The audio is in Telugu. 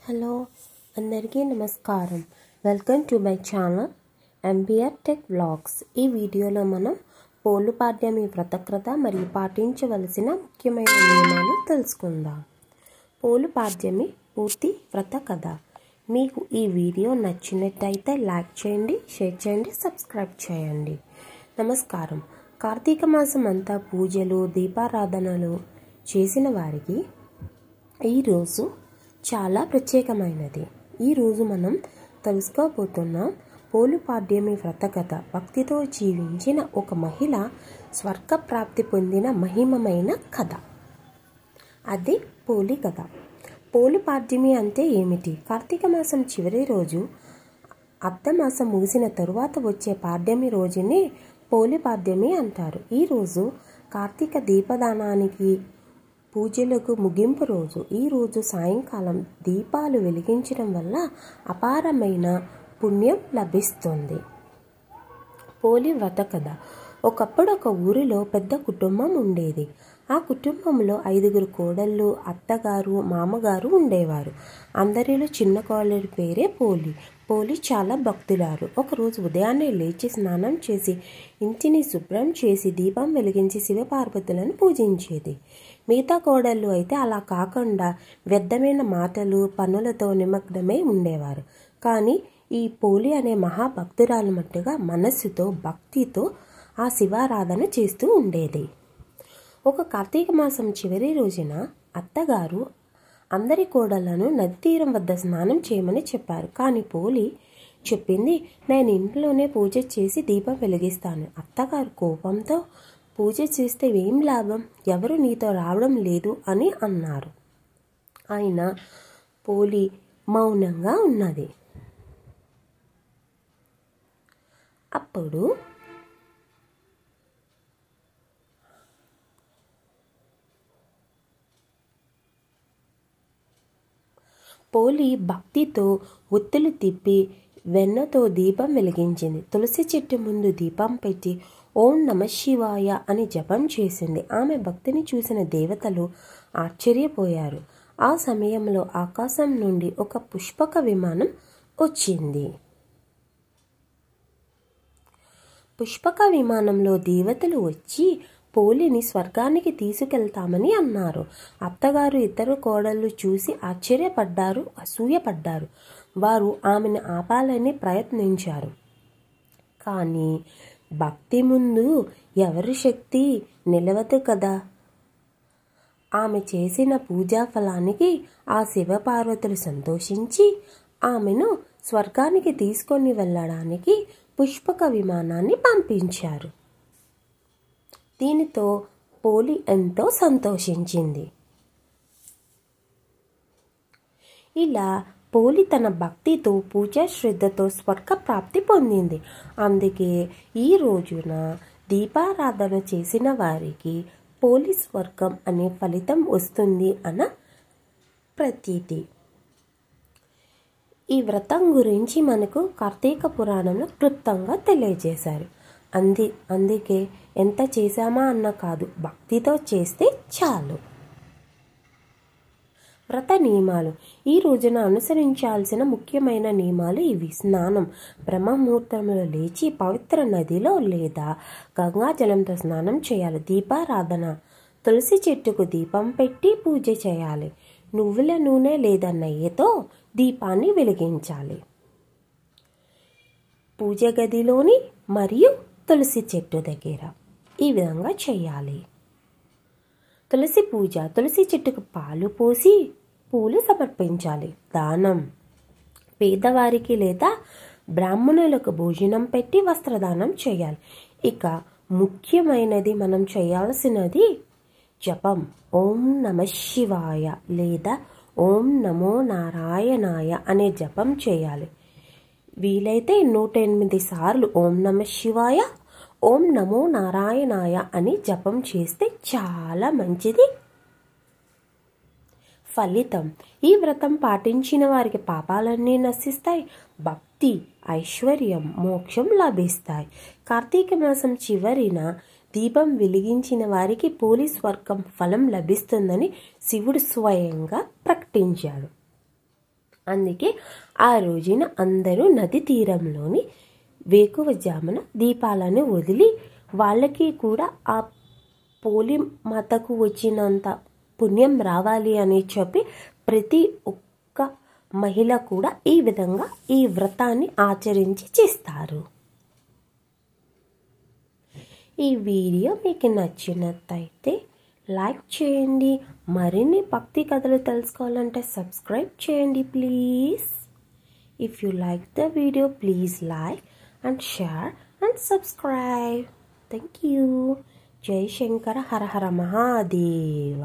హలో అందరికీ నమస్కారం. Welcome to my channel MBR tech vlogs. ఈ వీడియోలో మనం పోలుపాడ్యమి వ్రతకథ మరియు పాటించవలసిన ముఖ్యమైన నియమాలు తెలుసుకుందాం. పోలుపాడ్యమి పూర్తి వ్రత కథ. మీకు ఈ వీడియో నచ్చినట్టయితే లైక్ చేయండి, షేర్ చేయండి, సబ్స్క్రైబ్ చేయండి. నమస్కారం. కార్తీక మాసం అంతా పూజలు, దీపారాధనలు చేసిన వారికి ఈరోజు చాలా ప్రత్యేకమైనది. ఈరోజు మనం తెలుసుకోబోతున్నాం పోలుపాడ్యమి వ్రతకథ. భక్తితో జీవించిన ఒక మహిళ స్వర్గ ప్రాప్తి పొందిన మహిమమైన కథ. అది పోలి కథ. పోలుపాడ్యమి అంటే ఏమిటి? కార్తీక మాసం చివరి రోజు అర్ధమాసం ముగిసిన తరువాత వచ్చే పాడ్యమి రోజునే పోలిపాడ్యమి అంటారు. ఈరోజు కార్తీక దీపదానానికి, పూజలకు ముగింపు రోజు. ఈరోజు సాయంకాలం దీపాలు వెలిగించడం వల్ల అపారమైన పుణ్యం లభిస్తుంది. పోలి వ్రత కథ. ఒకప్పుడు ఒక ఊరిలో పెద్ద కుటుంబం ఉండేది. ఆ కుటుంబంలో 5 కోడళ్ళు, అత్తగారు, మామగారు ఉండేవారు. అందరిలో చిన్న కోడలి పేరే పోలి. పోలి చాలా భక్తురాలు. ఒకరోజు ఉదయాన్నే లేచి స్నానం చేసి ఇంటిని శుభ్రం చేసి దీపం వెలిగించి శివపార్వతులను పూజించేది. మిగతా కోడళ్ళు అయితే అలా కాకుండా వ్యర్థమైన మాటలు, పనులతో నిమగ్నమై ఉండేవారు. కానీ ఈ పోలి అనే మహాభక్తురాలు మట్టుగా మనస్సుతో, భక్తితో ఆ శివారాధన చేస్తూ ఉండేది. ఒక కార్తీక మాసం చివరి రోజున అత్తగారు అందరి కోడళ్లను నది తీరం వద్ద స్నానం చేయమని చెప్పారు. కానీ పోలి చెప్పింది, నేను ఇంట్లోనే పూజ చేసి దీపం వెలిగిస్తాను. అత్తగారు కోపంతో, పూజ చేస్తే ఏం లాభం, ఎవరు నీతో రావడం లేదు అని అన్నారు. అయినా పోలి మౌనంగా ఉన్నది. అప్పుడు పోలి భక్తితో ఒత్తులు తిప్పి వెన్నతో దీపం వెలిగించింది. తులసి చెట్టు ముందు దీపం పెట్టి ఓం నమ శివాయ అని జపం చేసింది. ఆమె భక్తిని చూసిన దేవతలు ఆశ్చర్యపోయారు. ఆ సమయంలో ఆకాశం నుండి ఒక పుష్పక విమానం వచ్చింది. పుష్పక విమానంలో దేవతలు వచ్చి పోలిని స్వర్గానికి తీసుకెళ్తామని అన్నారు. అత్తగారు, ఇద్దరు కోడళ్ళు చూసి ఆశ్చర్యపడ్డారు, అసూయపడ్డారు. వారు ఆమెను ఆపాలని ప్రయత్నించారు. కానీ భక్తి ముందు ఎవరి శక్తి నిలవదు కదా. ఆమె చేసిన పూజా ఫలానికి ఆ శివపార్వతులు సంతోషించి ఆమెను స్వర్గానికి తీసుకొని వెళ్ళడానికి పుష్పక విమానాన్ని పంపించారు. దీనితో పోలి ఎంతో సంతోషించింది. ఇలా పోలి తన భక్తితో, పూజా శ్రద్ధతో స్వర్గ ప్రాప్తి పొందింది. అందుకే ఈ రోజున దీపారాధన చేసిన వారికి పోలి స్వర్గం అనే ఫలితం వస్తుంది అన్న ప్రతీతి. ఈ వ్రతం గురించి మనకు కార్తీక పురాణంలో క్లుప్తంగా తెలియజేశారు. అందుకే ఎంత చేశామా అన్న కాదు, భక్తితో చేస్తే చాలు. వ్రత నియమాలు. ఈ రోజున అనుసరించాల్సిన ముఖ్యమైన నియమాలు ఇవి. స్నానం. బ్రహ్మముహూర్తంలో లేచి పవిత్ర నదిలో లేదా గంగాజలంతో స్నానం చేయాలి. దీపారాధన. తులసి చెట్టుకు దీపం పెట్టి పూజ చేయాలి. నువ్వుల నూనె లేదా నెయ్యితో దీపాన్ని వెలిగించాలి. పూజ గదిలోని మరియు తులసి చెట్టు దగ్గర ఈ విధంగా చేయాలి. తులసి పూజ. తులసి చెట్టుకు పాలు పోసి పూలు సమర్పించాలి. దానం. పేదవారికి లేదా బ్రాహ్మణులకు భోజనం పెట్టి వస్త్రదానం చేయాలి. ఇక ముఖ్యమైనది మనం చేయాల్సినది జపం. ఓం నమ శివాయ లేదా ఓం నమో నారాయణాయ అనే జపం చేయాలి. వీలైతే 108 సార్లు ఓం నమ శివాయ, ఓం నమో నారాయణాయ అని జపం చేస్తే చాలా మంచిది. ఫలితం. ఈ వ్రతం పాటించిన వారికి పాపాలన్నీ నశిస్తాయి. భక్తి, ఐశ్వర్యం, మోక్షం లభిస్తాయి. కార్తీక మాసం చివరిన దీపం వెలిగించిన వారికి పోలి స్వర్గం ఫలం లభిస్తుందని శివుడు స్వయంగా ప్రకటించాడు. అందుకే ఆ రోజున అందరూ నది తీరంలోని వేకువజామున దీపాలను వదిలి వాళ్ళకి కూడా ఆ పోలి మాతకు వచ్చినంత పుణ్యం రావాలి అని చెప్పి ప్రతి ఒక్క మహిళ కూడా ఈ విధంగా ఈ వ్రతాన్ని ఆచరించి చేస్తారు. ఈ వీడియో మీకు నచ్చినట్టయితే లైక్ చేయండి. మరిన్ని భక్తి కథలు తెలుసుకోవాలంటే సబ్స్క్రైబ్ చేయండి please. If you like the video please like and share and subscribe. Thank you. జై శంకర. హర హర మహాదేవ.